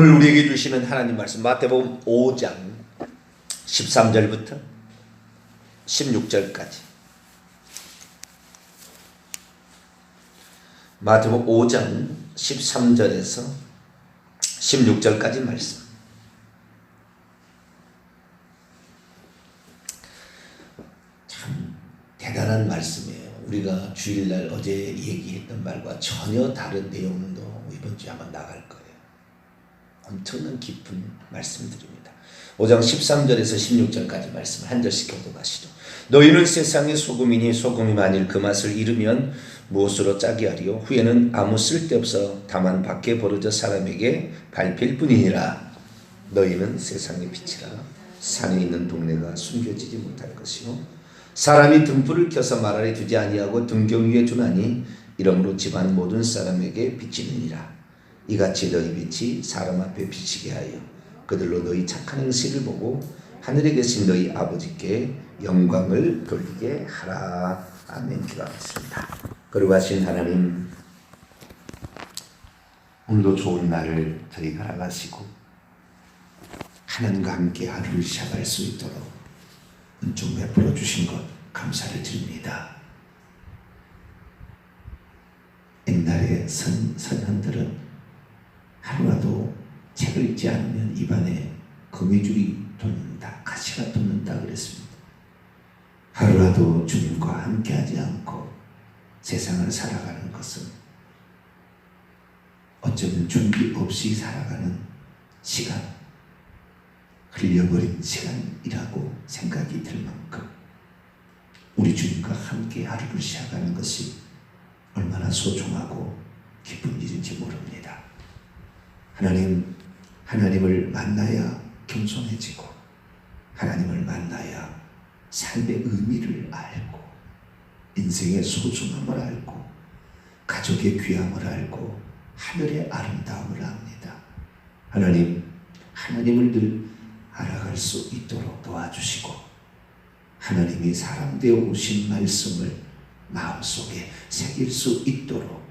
오늘 우리에게 주시는 하나님 말씀 마태복음 5장 13절부터 16절까지 마태복음 5장 13절에서 16절까지 말씀. 참 대단한 말씀이에요. 우리가 주일날 어제 얘기했던 말과 전혀 다른 내용도 이번 주에 아마 나갈 거예요. 엄청난 깊은 말씀들입니다. 5장 13절에서 16절까지 말씀 한 절씩 교독하시죠. 너희는 세상의 소금이니 소금이 만일 그 맛을 잃으면 무엇으로 짜게 하리요? 후에는 아무 쓸데없어 다만 밖에 버려져 사람에게 밟힐 뿐이니라. 너희는 세상의 빛이라. 산에 있는 동네가 숨겨지지 못할 것이요 사람이 등불을 켜서 말 아래 두지 아니하고 등경 위에 두나니 이러므로 집안 모든 사람에게 비치느니라. 이같이 너희 빛이 사람 앞에 비치게 하여 그들로 너희 착한 행실을 보고 하늘에 계신 너희 아버지께 영광을 돌리게 하라. 아멘. 기도하겠습니다. 거룩하신 하나님, 오늘도 좋은 날을 저희가 알아가시고 하나님과 함께 하루를 시작할 수 있도록 은총 베풀어 주신 것 감사를 드립니다. 옛날의 선현들은 하루라도 책을 읽지 않으면 입안에 거미줄이 돋는다, 가시가 돋는다 그랬습니다. 하루라도 주님과 함께하지 않고 세상을 살아가는 것은 어쩌면 준비 없이 살아가는 시간, 흘려버린 시간이라고 생각이 들 만큼 우리 주님과 함께 하루를 시작하는 것이 얼마나 소중하고 기쁜 일인지 모릅니다. 하나님을 만나야 겸손해지고 하나님을 만나야 삶의 의미를 알고 인생의 소중함을 알고 가족의 귀함을 알고 하늘의 아름다움을 압니다. 하나님을 늘 알아갈 수 있도록 도와주시고 하나님이 사람 되어 오신 말씀을 마음속에 새길 수 있도록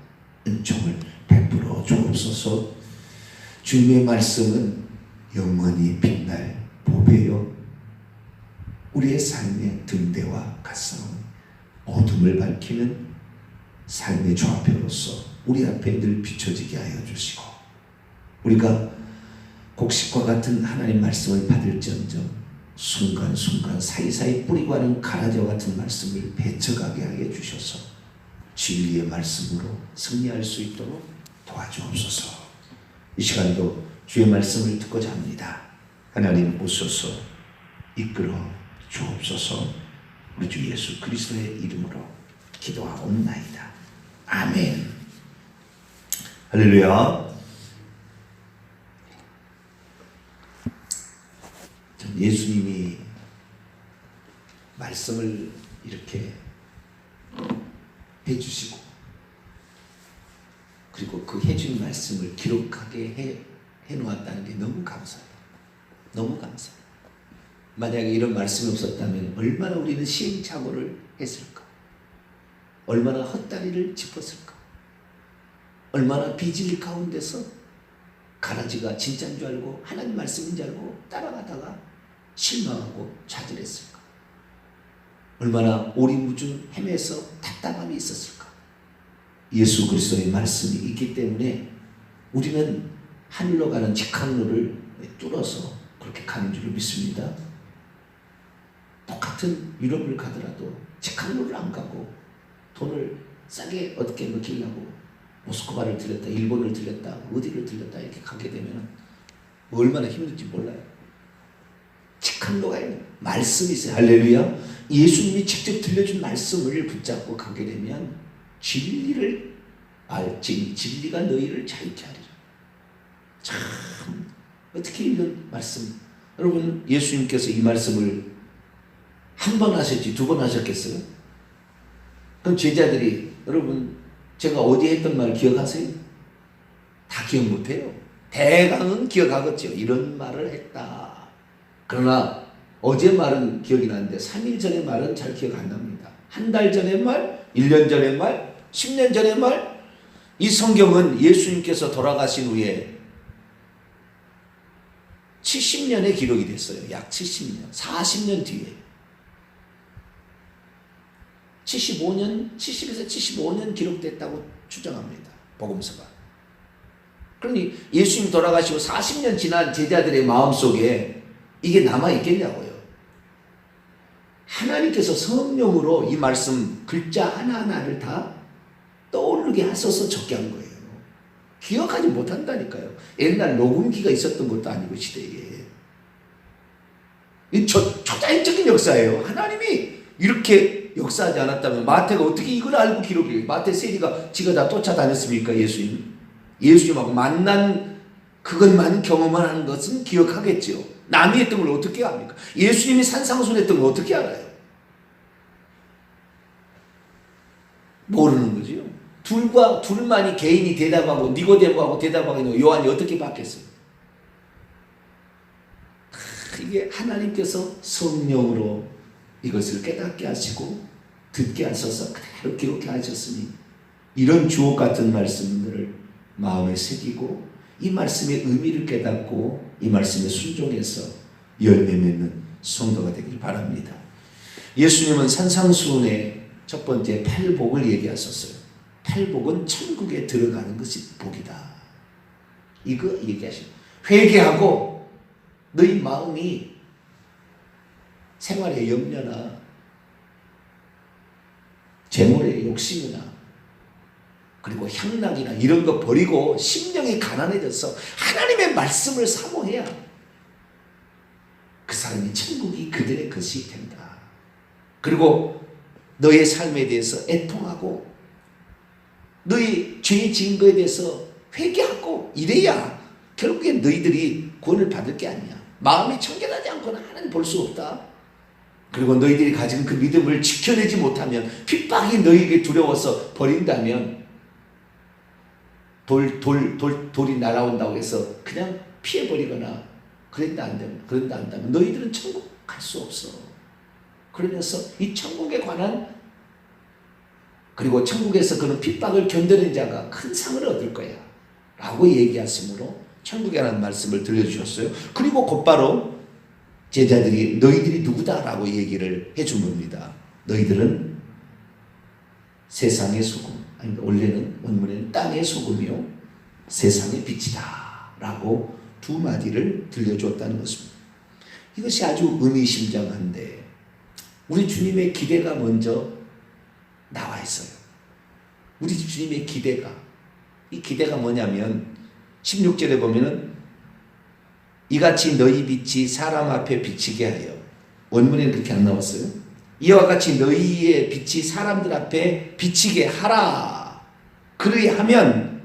은총을 베풀어 주옵소서. 주님의 말씀은 영원히 빛날 보배요 우리의 삶의 등대와 같사오니 어둠을 밝히는 삶의 좌표로서 우리 앞에 늘 비춰지게 하여 주시고 우리가 곡식과 같은 하나님 말씀을 받을지언정 순간순간 사이사이 뿌리고 하는 가라지와 같은 말씀을 배쳐가게 하여 주셔서 진리의 말씀으로 승리할 수 있도록 도와주옵소서. 이 시간도 주의 말씀을 듣고자 합니다. 하나님 오셔서 이끌어 주옵소서. 우리 주 예수 그리스도의 이름으로 기도하옵나이다. 아멘. 할렐루야. 예수님이 말씀을 이렇게 해주시고 그리고 그 해준 말씀을 기록하게 해놓았다는 게 너무 감사해요. 너무 감사해요. 만약에 이런 말씀이 없었다면 얼마나 우리는 시행착오를 했을까? 얼마나 헛다리를 짚었을까? 얼마나 비진리 가운데서 가라지가 진짜인 줄 알고 하나님 말씀인 줄 알고 따라가다가 실망하고 좌절했을까? 얼마나 오리무중 헤매서 답답함이 있었을까? 예수 그리스도의 말씀이 있기 때문에 우리는 하늘로 가는 직항로를 뚫어서 그렇게 가는 줄을 믿습니다. 똑같은 유럽을 가더라도 직항로를 안 가고 돈을 싸게 얻게 먹히려고 모스크바를 들렸다, 일본을 들렸다, 어디를 들렸다 이렇게 가게 되면 얼마나 힘든지 몰라요. 직항로가 있는 말씀이 있어요. 할렐루야. 예수님이 직접 들려준 말씀을 붙잡고 가게 되면 진리를 알지 진리가 너희를 자유케 하리라. 참 어떻게 이런 말씀, 여러분 예수님께서 이 말씀을 한 번 하셨지 두 번 하셨겠어요? 그럼 제자들이 여러분 제가 어디에 했던 말 기억하세요? 다 기억 못해요. 대강은 기억하겠죠. 이런 말을 했다. 그러나 어제 말은 기억이 나는데 3일 전의 말은 잘 기억 안 납니다. 한 달 전의 말, 1년 전의 말, 10년 전의 말. 이 성경은 예수님께서 돌아가신 후에 70년에 기록이 됐어요. 약 70년. 40년 뒤에. 70에서 75년 기록됐다고 추정합니다. 복음서가. 그러니 예수님 돌아가시고 40년 지난 제자들의 마음속에 이게 남아있겠냐고요. 하나님께서 성령으로 이 말씀 글자 하나하나를 다 떠오르게 하셔서 적게 한 거예요. 기억하지 못한다니까요. 옛날 녹음기가 있었던 것도 아니고 시대에. 이 초자연적인 역사예요. 하나님이 이렇게 역사하지 않았다면 마태가 어떻게 이걸 알고 기록해요? 마태 세리가 지가 다 쫓아다녔습니까? 예수님하고 만난 그것만 경험하는 것은 기억하겠죠. 남이 했던 걸 어떻게 합니까? 예수님이 산상수훈했던 걸 어떻게 알아요? 모르는 거죠. 둘만이 개인이 대답하고 니고데모하고 대답하고 요한이 어떻게 바뀌었어요? 이게 하나님께서 성령으로 이것을 깨닫게 하시고 듣게 하셔서 그대로 기록해 하셨으니 이런 주옥 같은 말씀들을 마음에 새기고 이 말씀의 의미를 깨닫고 이 말씀에 순종해서 열매 맺는 성도가 되길 바랍니다. 예수님은 산상수훈의 첫 번째 팔복을 얘기하셨어요. 팔복은 천국에 들어가는 것이 복이다. 이거 얘기하시고 회개하고 너희 마음이 생활의 염려나 재물의 욕심이나 그리고 향락이나 이런 거 버리고 심령이 가난해져서 하나님의 말씀을 사모해야 그 사람이 천국이 그들의 것이 된다. 그리고 너의 삶에 대해서 애통하고 너희 죄 지은 거에 대해서 회개하고 이래야 결국엔 너희들이 구원을 받을 게 아니야. 마음이 청결하지 않고는 하나님 볼 수 없다. 그리고 너희들이 가진 그 믿음을 지켜내지 못하면 핍박이 너희에게 두려워서 버린다면 돌이 날아온다고 해서 그냥 피해버리거나 그런다 한다면 너희들은 천국 갈 수 없어. 그러면서 이 천국에 관한 그리고 천국에서 그런 핍박을 견뎌낸 자가 큰 상을 얻을 거야 라고 얘기하시므로 천국이라는 말씀을 들려주셨어요. 그리고 곧바로 제자들이 너희들이 누구다라고 얘기를 해준 겁니다. 너희들은 세상의 소금, 아니 원문에는 땅의 소금이요 세상의 빛이다 라고 두 마디를 들려주었다는 것입니다. 이것이 아주 의미심장한데 우리 주님의 기대가 먼저 나와 있어요. 우리 주님의 기대가, 이 기대가 뭐냐면 16절에 보면은 이같이 너희 빛이 사람 앞에 비치게 하여, 원문에는 그렇게 안 나왔어요. 이와 같이 너희의 빛이 사람들 앞에 비치게 하라. 그리하면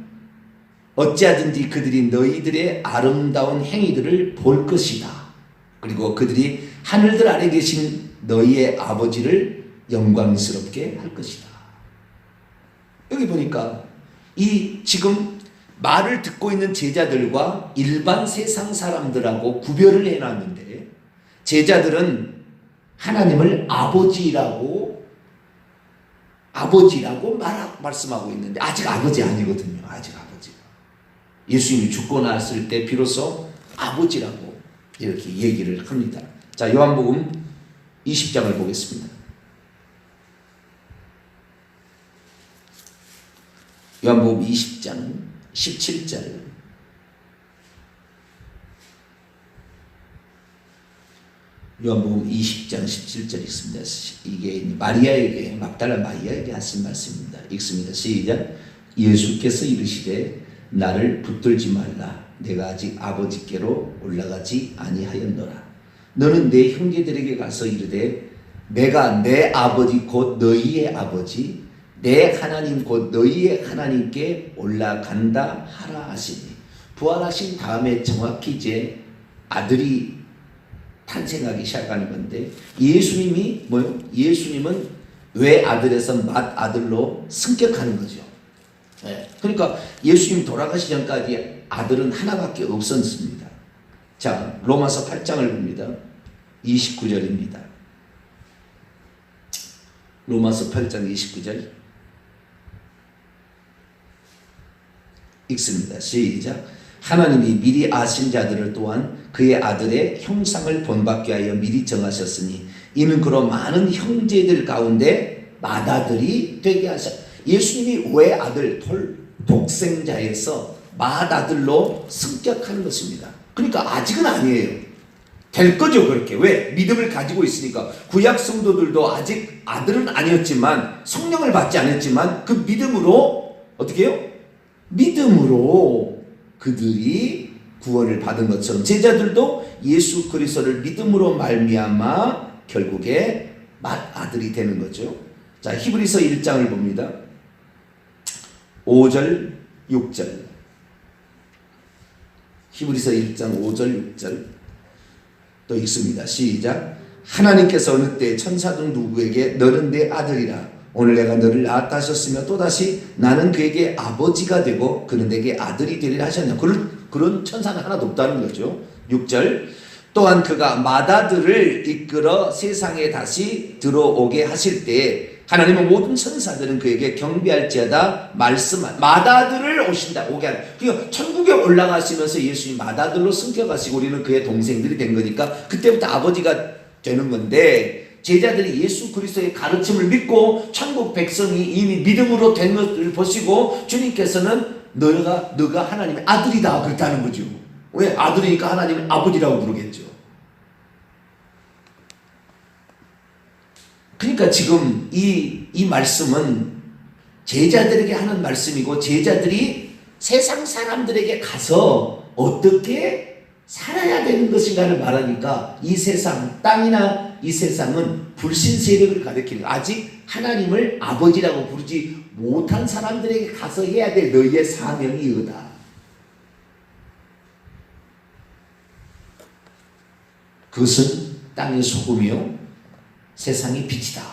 어찌하든지 그들이 너희들의 아름다운 행위들을 볼 것이다. 그리고 그들이 하늘들 아래 계신 너희의 아버지를 영광스럽게 할 것이다. 여기 보니까 이 지금 말을 듣고 있는 제자들과 일반 세상 사람들하고 구별을 해놨는데 제자들은 하나님을 아버지라고 말씀하고 있는데 아직 아버지 아니거든요. 아직 아버지가. 예수님이 죽고 났을 때 비로소 아버지라고 이렇게 얘기를 합니다. 자, 요한복음 20장을 보겠습니다. 요한복음 20장 17절. 요한복음 20장 17절 읽습니다. 이게 마리아에게, 막달라 마리아에게 하신 말씀입니다. 읽습니다. 시작. 예수께서 이르시되 나를 붙들지 말라. 내가 아직 아버지께로 올라가지 아니하였노라. 너는 내 형제들에게 가서 이르되 내가 내 아버지 곧 너희의 아버지 내 하나님 곧 너희의 하나님께 올라간다 하라 하시니, 부활하신 다음에 정확히 이제 아들이 탄생하기 시작하는 건데 예수님이 뭐요? 예수님은 외아들에서 맏아들로 승격하는 거죠. 네. 그러니까 예수님 돌아가시 전까지 아들은 하나밖에 없었습니다. 자, 로마서 8장을 봅니다. 29절입니다. 로마서 8장 29절 읽습니다. 시작. 하나님이 미리 아신 자들을 또한 그의 아들의 형상을 본받게 하여 미리 정하셨으니 이는 그로 많은 형제들 가운데 맏아들이 되게 하셨. 예수님이 외아들 독생자에서 맏아들로 승격하는 것입니다. 그러니까 아직은 아니에요. 될 거죠. 그렇게. 왜? 믿음을 가지고 있으니까. 구약 성도들도 아직 아들은 아니었지만 성령을 받지 않았지만 그 믿음으로 어떻게 해요? 믿음으로 그들이 구원을 받은 것처럼 제자들도 예수 그리스도를 믿음으로 말미암아 결국에 맏아들이 되는 거죠. 자, 히브리서 1장을 봅니다. 5절 6절. 히브리서 1장 5절 6절 또 읽습니다. 시작. 하나님께서 어느 때 천사 중 누구에게 너는 내 아들이라 오늘 내가 너를 낳았다 하셨으며 또다시 나는 그에게 아버지가 되고 그는 내게 아들이 되리라 하셨냐. 그런 천사는 하나도 없다는 거죠. 6절. 또한 그가 맏아들을 이끌어 세상에 다시 들어오게 하실 때 하나님은 모든 천사들은 그에게 경배할지어다 말씀한 맏아들을 오게 하는. 그러니까 천국에 올라가시면서 예수님 맏아들로 승격하시고 우리는 그의 동생들이 된 거니까 그때부터 아버지가 되는 건데 제자들이 예수 그리스도의 가르침을 믿고 천국 백성이 이미 믿음으로 된 것을 보시고 주님께서는 너가 하나님의 아들이다 그렇다는 거죠. 왜? 아들이니까 하나님은 아버지라고 부르겠죠. 그러니까 지금 이 말씀은 제자들에게 하는 말씀이고 제자들이 세상 사람들에게 가서 어떻게 살아야 되는 것인가를 말하니까 이 세상 땅이나 이 세상은 불신 세력을 가리키는 아직 하나님을 아버지라고 부르지 못한 사람들에게 가서 해야 될 너희의 사명이 이거다. 그것은 땅의 소금이요 세상의 빛이다.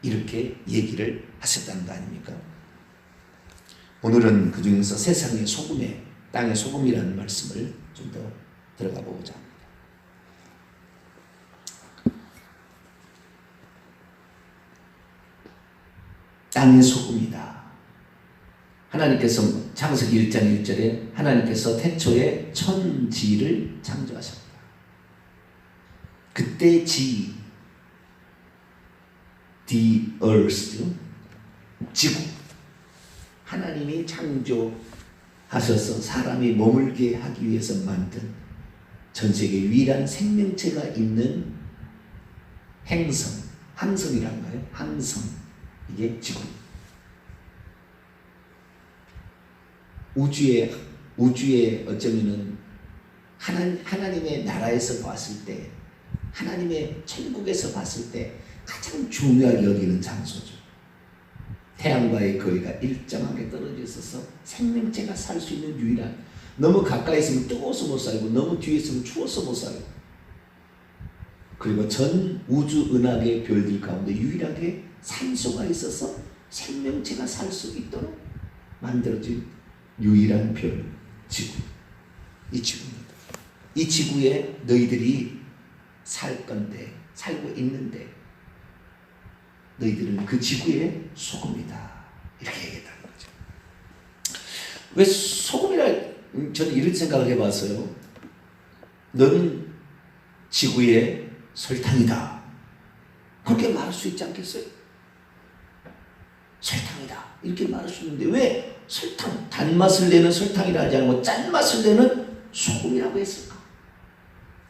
이렇게 얘기를 하셨다는 거 아닙니까? 오늘은 그 중에서 세상의 소금에 땅의 소금이라는 말씀을 좀 더 들어가 보고자 합니다. 땅의 소금이다. 하나님께서 창세기 1장 1절에 하나님께서 태초에 천지를 창조하셨다. 그때 the earth, 지구. 하나님이 창조하셔서 사람이 머물게 하기 위해서 만든 전 세계 유일한 생명체가 있는 행성, 항성이란가요? 항성. 이게 지구. 우주에 어쩌면은 하나님의 나라에서 봤을 때, 하나님의 천국에서 봤을 때 가장 중요하게 여기는 장소죠. 태양과의 거리가 일정하게 떨어져 있어서 생명체가 살 수 있는 유일한, 너무 가까이 있으면 뜨거워서 못 살고 너무 뒤에 있으면 추워서 못 살고, 그리고 전 우주 은하계 별들 가운데 유일하게 산소가 있어서 생명체가 살 수 있도록 만들어진 유일한 별, 지구. 이 지구입니다. 이 지구에 너희들이 살 건데, 살고 있는데 너희들은 그 지구의 소금이다. 이렇게 얘기했다는 거죠. 왜 소금이라, 저는 이런 생각을 해봤어요. 너는 지구의 설탕이다. 그렇게 말할 수 있지 않겠어요? 설탕이다. 이렇게 말할 수 있는데 왜 설탕, 단맛을 내는 설탕이라 하지 않고 짠맛을 내는 소금이라고 했을까?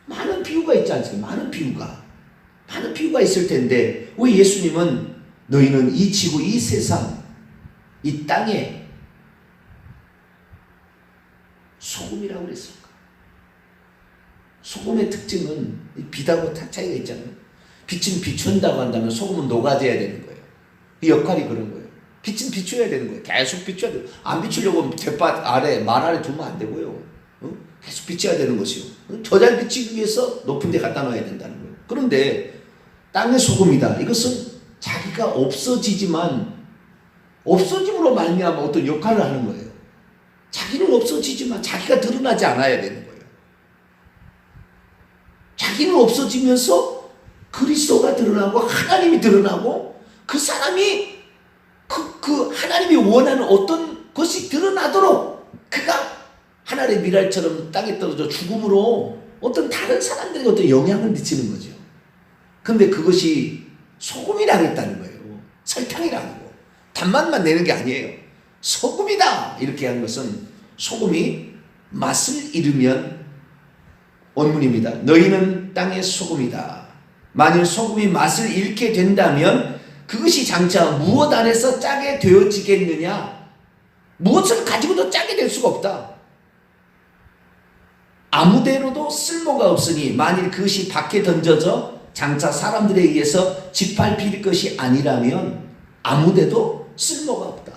많은 비유가 있지 않습니까? 많은 비유가 있을 텐데 왜 예수님은 너희는 이 지구, 이 세상, 이 땅에 소금이라고 그랬을까? 소금의 특징은 빛하고 차이가 있잖아요. 빛은 비춘다고 한다면 소금은 녹아져야 되는 거예요. 이 역할이 그런 거예요. 빛은 비춰야 되는 거예요. 계속 비춰야 돼요. 안 비추려고 갯밭 아래, 말 아래 두면 안 되고요. 계속 비춰야 되는 것이요. 더 잘 비치기 위해서 높은 데 갖다 놔야 된다는 거예요. 그런데 땅의 소금이다. 이것은 자기가 없어짐으로 말미암아 어떤 역할을 하는 거예요. 자기는 없어지지만 자기가 드러나지 않아야 되는 거예요. 자기는 없어지면서 그리스도가 드러나고 하나님이 드러나고 그 사람이 그 하나님이 원하는 어떤 것이 드러나도록 그가 하늘의 미랄처럼 땅에 떨어져 죽음으로 어떤 다른 사람들에게 어떤 영향을 미치는 거죠. 그런데 그것이 소금이라고 했다는 거예요. 설탕이라고. 단맛만 내는 게 아니에요. 소금이다 이렇게 한 것은 소금이 맛을 잃으면 원문입니다. 너희는 땅의 소금이다. 만일 소금이 맛을 잃게 된다면 그것이 장차 무엇 안에서 짜게 되어지겠느냐? 무엇을 가지고도 짜게 될 수가 없다. 아무데로도 쓸모가 없으니 만일 그것이 밖에 던져져 장차 사람들에 의해서 짓밟힐 것이 아니라면 아무데도 쓸모가 없다.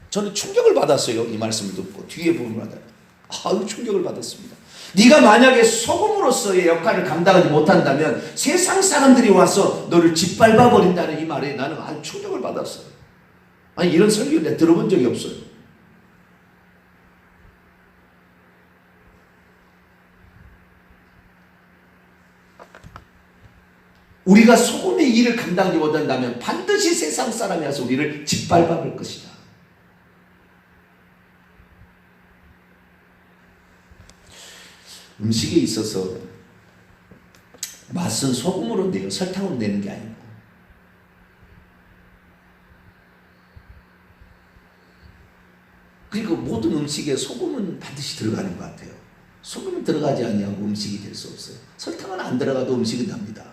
저는 충격을 받았어요. 이 말씀을 듣고 뒤에 보면 아유 충격을 받았습니다. 네가 만약에 소금으로서의 역할을 감당하지 못한다면 세상 사람들이 와서 너를 짓밟아 버린다는 이 말에 나는 아주 충격을 받았어요. 아니 이런 설교를 내가 들어본 적이 없어요. 우리가 소금의 일을 감당하지 못한다면 반드시 세상 사람이 와서 우리를 짓밟아 볼 것이다. 음식에 있어서 맛은 소금으로 내요. 설탕으로 내는 게 아니고. 그리고 모든 음식에 소금은 반드시 들어가는 것 같아요. 소금은 들어가지 아니하고 음식이 될 수 없어요. 설탕은 안 들어가도 음식은 납니다.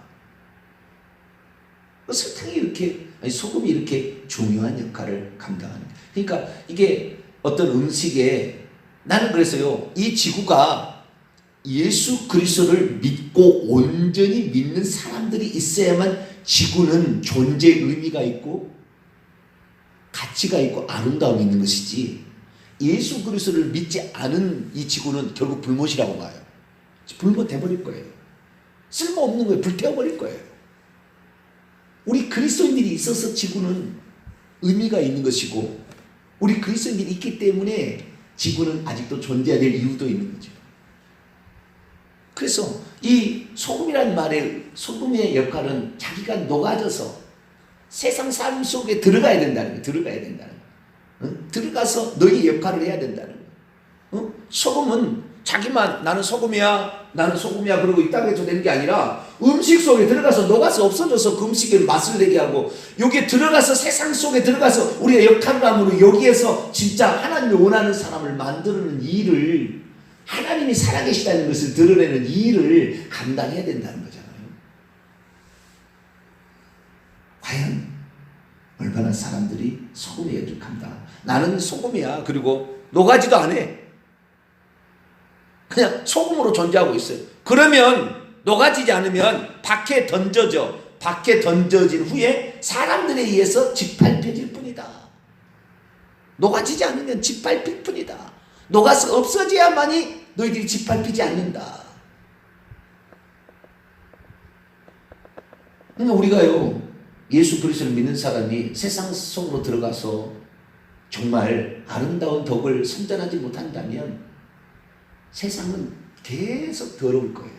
설탕이 이렇게, 아니 소금이 이렇게 중요한 역할을 감당하는 거예요. 그러니까 이게 어떤 음식에 나는 그랬어요. 이 지구가 예수 그리스도를 믿고 온전히 믿는 사람들이 있어야만 지구는 존재 의미가 있고 가치가 있고 아름다움이 있는 것이지 예수 그리스도를 믿지 않은 이 지구는 결국 불못이라고 봐요. 불못 돼버릴 거예요. 쓸모없는 거예요. 불태워버릴 거예요. 우리 그리스도인들이 있어서 지구는 의미가 있는 것이고 우리 그리스도인들이 있기 때문에 지구는 아직도 존재해야 될 이유도 있는 거죠. 그래서 이 소금이라는 말의 소금의 역할은 자기가 녹아져서 세상 삶 속에 들어가야 된다는 거예요. 들어가야 된다는 거예요. 들어가서 너희 역할을 해야 된다는 거예요. 소금은 자기만 나는 소금이야 그러고 이 땅에 되는 게 아니라 음식 속에 들어가서 녹아서 없어져서 그 음식에 맛을 내게 하고 여기에 들어가서 세상 속에 들어가서 우리가 역할을 함으로 여기에서 진짜 하나님이 원하는 사람을 만드는 일을 하나님이 살아계시다는 것을 드러내는 일을 감당해야 된다는 거잖아요. 과연 얼마나 사람들이 소금의 일을 감당? 나는 소금이야. 그리고 녹아지도 안 해. 그냥 소금으로 존재하고 있어요. 그러면 녹아지지 않으면 밖에 던져져. 밖에 던져진 후에 사람들에 의해서 짓밟혀질 뿐이다. 녹아지지 않으면 짓밟힐 뿐이다. 녹아서 없어져야만이 너희들이 짓밟히지 않는다. 그러니까 우리가요 예수 그리스도를 믿는 사람이 세상 속으로 들어가서 정말 아름다운 덕을 선전하지 못한다면 세상은 계속 더러울 거예요.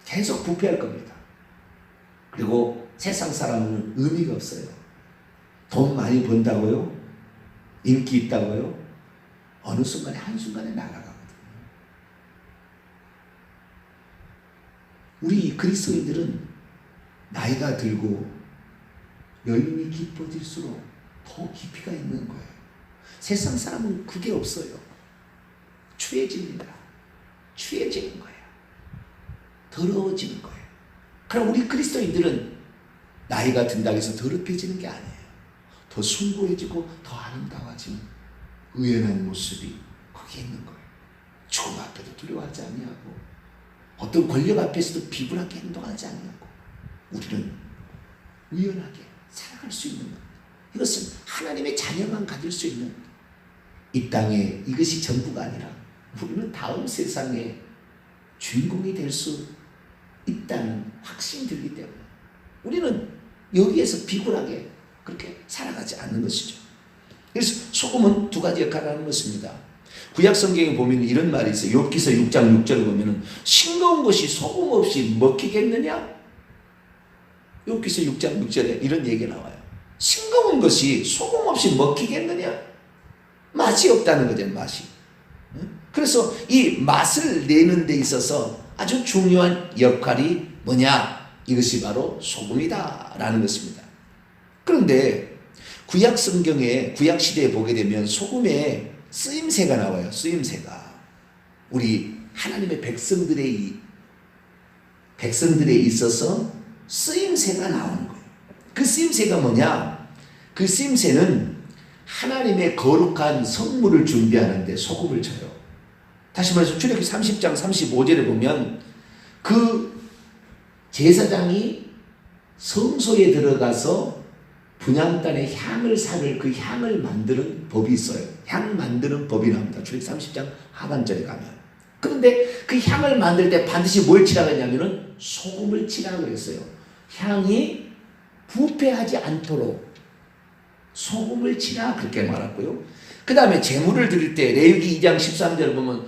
계속 부패할 겁니다. 그리고 세상 사람은 의미가 없어요. 돈 많이 번다고요? 인기 있다고요? 어느 순간에 한순간에 나가거든요. 우리 그리스도인들은 나이가 들고 여인이 깊어질수록 더 깊이가 있는 거예요. 세상 사람은 그게 없어요. 추해집니다. 추해지는 거예요. 더러워지는 거예요. 그럼 우리 그리스도인들은 나이가 든다고 해서 더럽혀지는 게 아니에요. 더 숭고해지고 더 아름다워지는 의연한 모습이 거기에 있는 거예요. 죽음 앞에도 두려워하지 아니하고 어떤 권력 앞에서도 비굴하게 행동하지 아니하고 우리는 의연하게 살아갈 수 있는 것. 이것은 하나님의 자녀만 가질 수 있는 이 땅에 이것이 전부가 아니라 우리는 다음 세상에 주인공이 될 수 있다는 확신이 들기 때문에 우리는 여기에서 비굴하게 그렇게 살아가지 않는 것이죠. 그래서 소금은 두 가지 역할을 하는 것입니다. 구약 성경에 보면 이런 말이 있어요. 욥기서 6장 6절을 보면 싱거운 것이 소금 없이 먹히겠느냐? 욥기서 6장 6절에 이런 얘기가 나와요. 싱거운 것이 소금 없이 먹히겠느냐? 맛이 없다는 거죠. 맛이. 응? 그래서 이 맛을 내는 데 있어서 아주 중요한 역할이 뭐냐? 이것이 바로 소금이다 라는 것입니다. 그런데 구약 성경에, 구약 시대에 보게 되면 소금의 쓰임새가 나와요. 쓰임새가. 우리 하나님의 백성들에 있어서 쓰임새가 나오는 거예요. 그 쓰임새가 뭐냐? 그 쓰임새는 하나님의 거룩한 성물을 준비하는데 소금을 쳐요. 다시 말해서 출애굽기 30장 35절에 보면 그 제사장이 성소에 들어가서 분향단의 향을 사를 그 향을 만드는 법이 있어요. 향 만드는 법이 나옵니다. 출애굽기 30장 하반절에 가면. 그런데 그 향을 만들 때 반드시 뭘 치라고 했냐면은 소금을 치라고 했어요. 향이 부패하지 않도록 소금을 치라 그렇게 말했고요. 그 다음에 제물을 드릴 때 레위기 2장 13절을 보면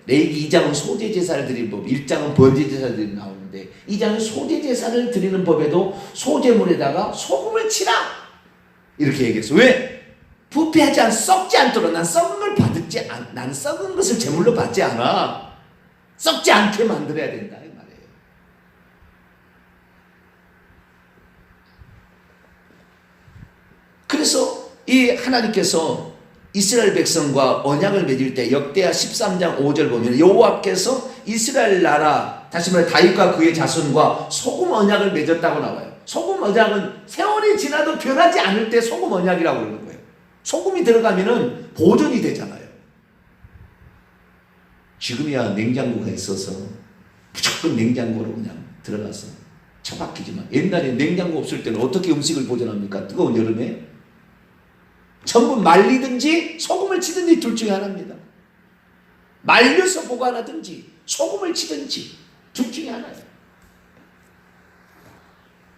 레위기 2장은 소재 제사를 드리는 법, 1장은 번제 제사들이 나오는데 2장은 소재 제사를 드리는 법에도 소재물에다가 소금을 치라 이렇게 얘기했어요. 왜? 부패하지 썩지 않도록. 난 썩은 걸 난 썩은 것을 제물로 받지 않아. 썩지 않게 만들어야 된다 이 말이에요. 그래서 이 하나님께서 이스라엘 백성과 언약을 맺을 때 역대하 13장 5절 보면 여호와께서 이스라엘 나라, 다시 말해 다윗과 그의 자손과 소금 언약을 맺었다고 나와요. 소금 언약은 세월이 지나도 변하지 않을 때 소금 언약이라고 그러는 거예요. 소금이 들어가면은 보존이 되잖아요. 지금이야 냉장고가 있어서 무조건 냉장고로 그냥 들어가서 처박히지만 옛날에 냉장고 없을 때는 어떻게 음식을 보존합니까? 뜨거운 여름에 전부 말리든지 소금을 치든지 둘 중에 하나입니다. 말려서 보관하든지 소금을 치든지 둘 중에 하나예요.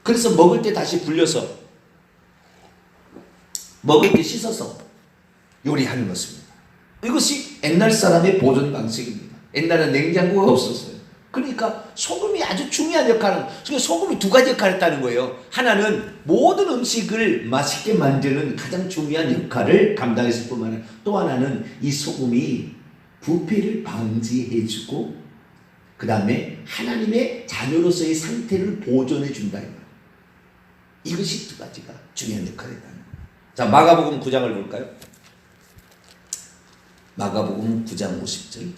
그래서 먹을 때 다시 불려서 먹을 때 씻어서 요리하는 것입니다. 이것이 옛날 사람의 보존 방식입니다. 옛날에는 냉장고가 없었어요. 그러니까 소금이 아주 중요한 역할을, 소금이 두 가지 역할을 했다는 거예요. 하나는 모든 음식을 맛있게 만드는 가장 중요한 역할을 감당했을 뿐만 아니라 또 하나는 이 소금이 부패를 방지해주고 그 다음에 하나님의 자녀로서의 상태를 보존해 준다. 이것이 두 가지가 중요한 역할이다. 자, 마가복음 9장을 볼까요? 마가복음 9장 50절.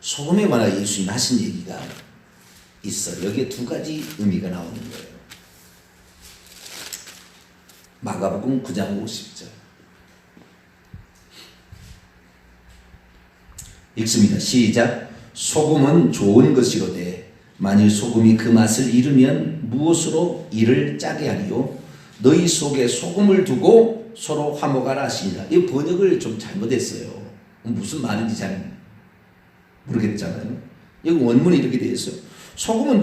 소금에 관한 예수님 하신 얘기가 있어. 여기에 두 가지 의미가 나오는 거예요. 마가복음 9장 50절. 읽습니다. 시작. 소금은 좋은 것이로되 만일 소금이 그 맛을 잃으면 무엇으로 이를 짜게 하리요? 너희 속에 소금을 두고 서로 화목하라 하시니라. 이 번역을 좀 잘못했어요. 무슨 말인지 잘 모르겠잖아요. 여기 원문이 이렇게 되어 있어요. 소금은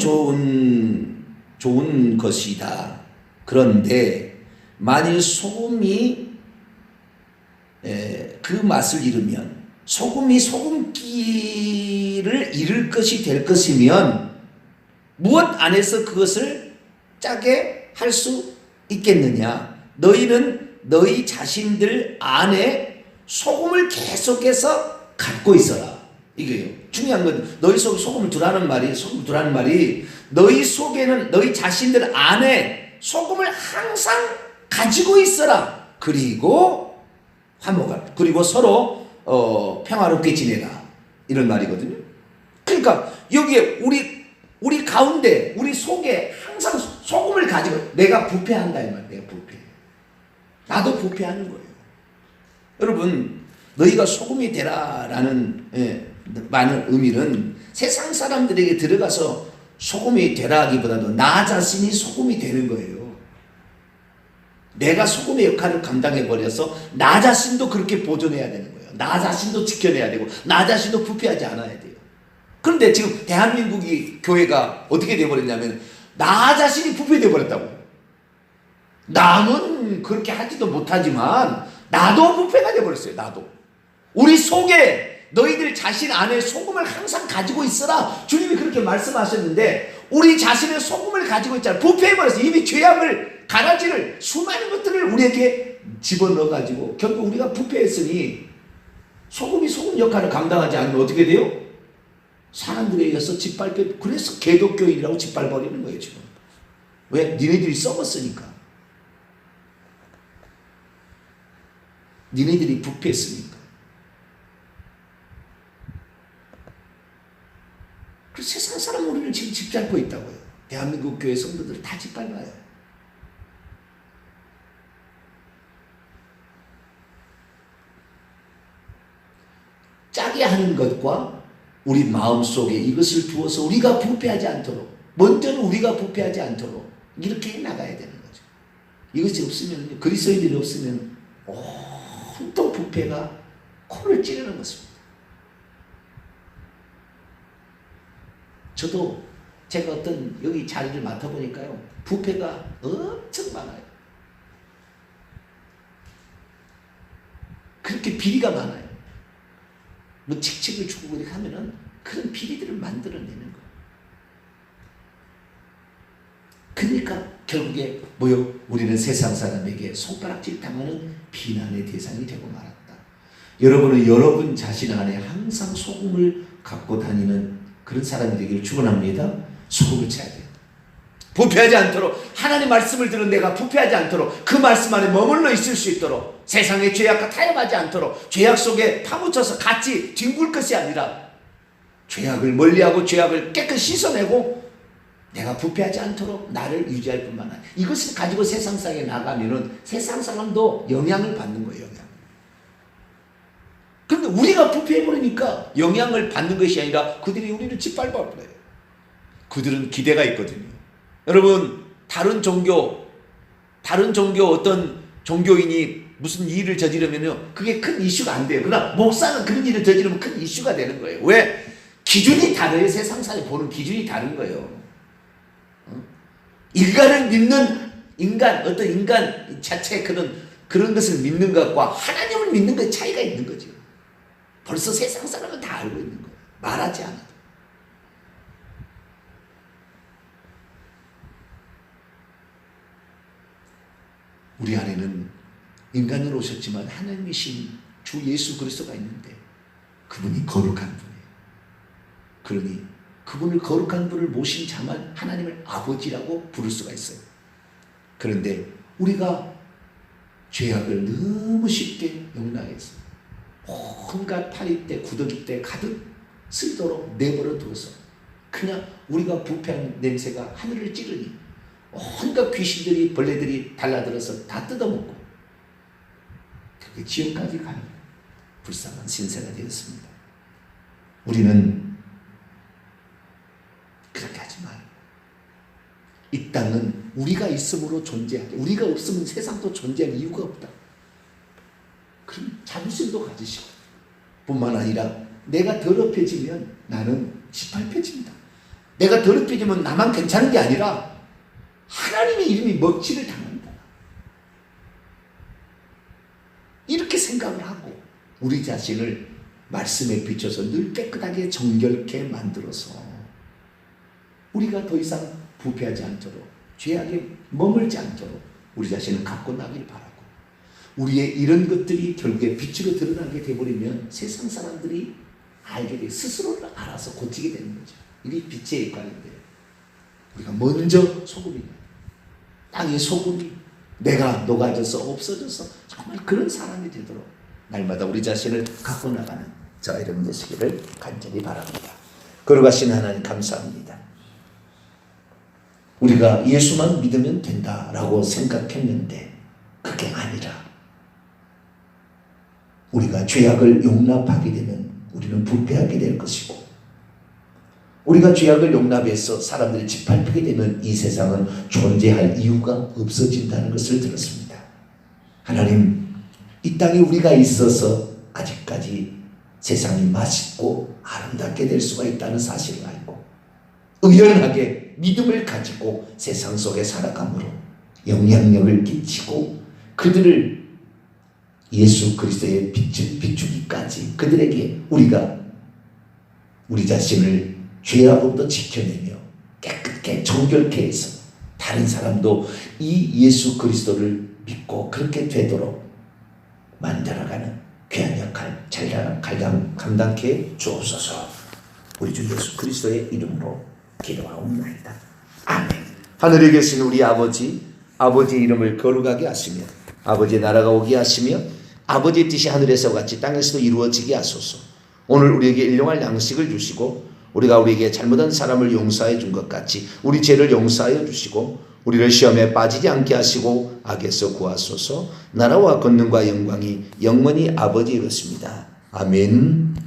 좋은 것이다. 그런데 만일 소금이 그 맛을 잃으면, 소금이 소금기를 잃을 것이 될 것이면 무엇 안에서 그것을 짜게 할 수 있겠느냐? 너희는 너희 자신들 안에 소금을 계속해서 갖고 있어라. 이게요. 중요한 건 너희 속에 소금을 두라는 말이, 너희 속에는, 너희 자신들 안에 소금을 항상 가지고 있어라. 그리고 화목하라. 그리고 서로 평화롭게 지내라. 이런 말이거든요. 그러니까 여기에 우리 가운데, 우리 속에 항상 소금을 가지고, 내가 부패한다 이 말. 내가 부패. 나도 부패하는 거예요. 여러분, 너희가 소금이 되라라는 많은 의미는 세상 사람들에게 들어가서 소금이 되라 하기보다도 나 자신이 소금이 되는 거예요. 내가 소금의 역할을 감당해버려서 나 자신도 그렇게 보존해야 되는 거예요. 나 자신도 지켜내야 되고 나 자신도 부패하지 않아야 돼요. 그런데 지금 대한민국이 교회가 어떻게 되어버렸냐면 나 자신이 부패되어 버렸다고. 남은 그렇게 하지도 못하지만 나도 부패가 되어버렸어요. 나도. 우리 속에 너희들 자신 안에 소금을 항상 가지고 있어라. 주님이 그렇게 말씀하셨는데 우리 자신의 소금을 가지고 있잖아. 부패해버렸어요. 이미 죄악을 가라지를 수많은 것들을 우리에게 집어넣어가지고 결국 우리가 부패했으니 소금이 소금 역할을 감당하지 않으면 어떻게 돼요? 사람들에 의해서 짓밟혀. 그래서 개독교인이라고 짓밟아버리는 거예요 지금. 왜? 니네들이 썩었으니까. 니네들이 부패했으니까. 그래서 세상 사람 우리를 지금 짓밟고 있다고요. 대한민국 교회 성도들 다 짓밟아요. 짜게 하는 것과 우리 마음속에 이것을 두어서 우리가 부패하지 않도록, 먼저는 우리가 부패하지 않도록 이렇게 나가야 되는 거죠. 이것이 없으면, 그리스도인들이 없으면 온통 부패가 코를 찌르는 것입니다. 저도 제가 어떤 여기 자리를 맡아보니까요, 부패가 엄청 많아요. 그렇게 비리가 많아요. 뭐 칙칙을 주고 이렇게 하면은 그런 비리들을 만들어내는 거예요. 그러니까 결국에 뭐요? 우리는 세상 사람에게 손가락질 당하는 비난의 대상이 되고 말았다. 여러분은 여러분 자신 안에 항상 소금을 갖고 다니는 그런 사람이 되기를 축원합니다. 소금을 쳐야 돼요. 부패하지 않도록, 하나님 말씀을 들은 내가 부패하지 않도록, 그 말씀 안에 머물러 있을 수 있도록, 세상의 죄악과 타협하지 않도록, 죄악 속에 파묻혀서 같이 뒹굴 것이 아니라 죄악을 멀리하고 죄악을 깨끗이 씻어내고 내가 부패하지 않도록 나를 유지할 뿐만 아니라, 이것을 가지고 세상상에 나가면은 세상 사람도 영향을 받는 거예요. 영향. 그런데 우리가 부패해버리니까 영향을 받는 것이 아니라 그들이 우리를 짓밟아버려요. 그들은 기대가 있거든요. 여러분, 다른 종교 어떤 종교인이 무슨 일을 저지르면요, 그게 큰 이슈가 안 돼요. 그러나 목사는 그런 일을 저지르면 큰 이슈가 되는 거예요. 왜? 기준이 다르요. 세상사에 보는 기준이 다른 거예요. 인간을 믿는 어떤 인간 자체 그런 것을 믿는 것과 하나님을 믿는 것 차이가 있는 거죠. 벌써 세상 사람은 다 알고 있는 거예요. 말하지 않아도. 우리 안에는 인간으로 오셨지만 하나님이신 주 예수 그리스도가 있는데 그분이 거룩한 분이에요. 그러니 그분을 거룩한 분을 모신 자만 하나님을 아버지라고 부를 수가 있어요. 그런데 우리가 죄악을 너무 쉽게 용납해서 온갖 파리때 구더기때 가득 쓸도록 내버려 두어서 그냥 우리가 부패한 냄새가 하늘을 찌르니 온갖 귀신들이 벌레들이 달라들어서 다 뜯어먹고 그렇게 지옥까지 가는 불쌍한 신세가 되었습니다. 우리는 그렇게 하지 말고 이 땅은 우리가 있음으로 존재하게, 우리가 없으면 세상도 존재할 이유가 없다. 그럼 자부심도 가지시고 뿐만 아니라 내가 더럽혀지면 나는 짓밟혀집니다. 내가 더럽혀지면 나만 괜찮은 게 아니라 하나님의 이름이 먹칠을 당한다. 이렇게 생각을 하고 우리 자신을 말씀에 비춰서 늘 깨끗하게 정결케 만들어서 우리가 더 이상 부패하지 않도록, 죄악에 머물지 않도록 우리 자신을 갖고 나길 바라고, 우리의 이런 것들이 결국에 빛으로 드러나게 되어버리면 세상 사람들이 알게 돼 스스로를 알아서 고치게 되는 거죠. 이게 빛의 역할인데요. 우리가 먼저 소금이, 땅의 소금이 내가 녹아져서 없어져서 정말 그런 사람이 되도록 날마다 우리 자신을 갖고 나가는 저 여러분 되시기를 간절히 바랍니다. 거룩하신 하나님 감사합니다. 우리가 예수만 믿으면 된다라고 생각했는데 그게 아니라 우리가 죄악을 용납하게 되면 우리는 부패하게 될 것이고, 우리가 죄악을 용납해서 사람들을 짓밟히게 되면 이 세상은 존재할 이유가 없어진다는 것을 들었습니다. 하나님, 이 땅에 우리가 있어서 아직까지 세상이 맛있고 아름답게 될 수가 있다는 사실을 알고 의연하게 믿음을 가지고 세상 속에 살아감으로 영향력을 끼치고 그들을 예수 그리스도의 빛을 비추기까지 그들에게 우리가 우리 자신을 죄악으로부터 지켜내며 깨끗게 정결케 해서 다른 사람도 이 예수 그리스도를 믿고 그렇게 되도록 만들어가는 귀한 역할 잘 감당케 주옵소서. 우리 주 예수 그리스도의 이름으로 기도하옵나이다. 아멘. 하늘에 계신 우리 아버지 이름을 거룩하게 하시며 아버지의 나라가 오게 하시며 아버지의 뜻이 하늘에서 같이 땅에서도 이루어지게 하소서. 오늘 우리에게 일용할 양식을 주시고 우리가 우리에게 잘못한 사람을 용서해 준 것 같이 우리 죄를 용서하여 주시고 우리를 시험에 빠지지 않게 하시고 악에서 구하소서. 나라와 권능과 영광이 영원히 아버지의 것입니다. 아멘.